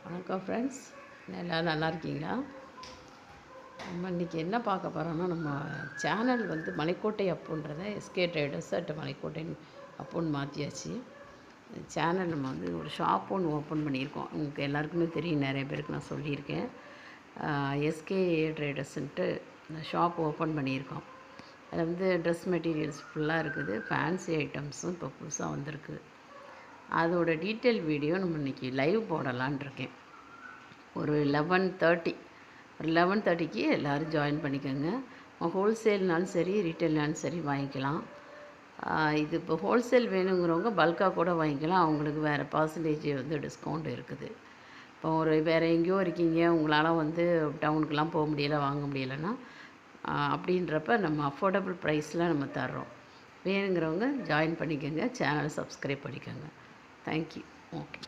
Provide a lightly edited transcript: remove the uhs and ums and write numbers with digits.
வணக்கம் ஃப்ரெண்ட்ஸ், எல்லோரும் நல்லா இருக்கீங்களா? நம்ம இன்றைக்கி என்ன பார்க்க போகிறோன்னா, நம்ம சேனல் வந்து மலைக்கோட்டை அப்புன்றதை எஸ்கே ட்ரேடர்ஸ் அட் மலைக்கோட்டை அப்புன்னு மாற்றியாச்சு. சேனல் நம்ம வந்து ஒரு ஷாப் ஒன்று ஓப்பன் பண்ணியிருக்கோம். உங்களுக்கு எல்லாருக்குமே தெரியும், நிறைய பேருக்கு நான் சொல்லியிருக்கேன். எஸ்கே ட்ரேடர்ஸ்ன்ட்டு இந்த ஷாப் ஓப்பன் பண்ணியிருக்கோம். அதில் வந்து ட்ரெஸ் மெட்டீரியல்ஸ் ஃபுல்லாக இருக்குது. ஃபேன்சி ஐட்டம்ஸும் இப்போ புதுசாக வந்திருக்கு. அதோட டீட்டெயில் வீடியோ நம்ம இன்றைக்கி லைவ் போடலான் இருக்கேன். ஒரு 11:30க்கு எல்லோரும் ஜாயின் பண்ணிக்கோங்க. ஹோல்சேல்னாலும் சரி, ரீட்டெயில்னாலும் சரி வாங்கிக்கலாம். இது இப்போ ஹோல்சேல் வேணுங்கிறவங்க பல்காக கூட வாங்கிக்கலாம். அவங்களுக்கு வேறு பர்சன்டேஜ் வந்து டிஸ்கவுண்ட் இருக்குது. இப்போ வேறு எங்கேயோ இருக்கீங்க, உங்களால் வந்து டவுனுக்கெலாம் போக முடியலை, வாங்க முடியலைன்னா அப்படின்றப்ப நம்ம அஃபோர்டபுள் ப்ரைஸில் நம்ம தர்றோம். வேணுங்கிறவங்க ஜாயின் பண்ணிக்கோங்க, சேனலை சப்ஸ்கிரைப் பண்ணிக்கோங்க. தேங்க்யூ. ஓகே.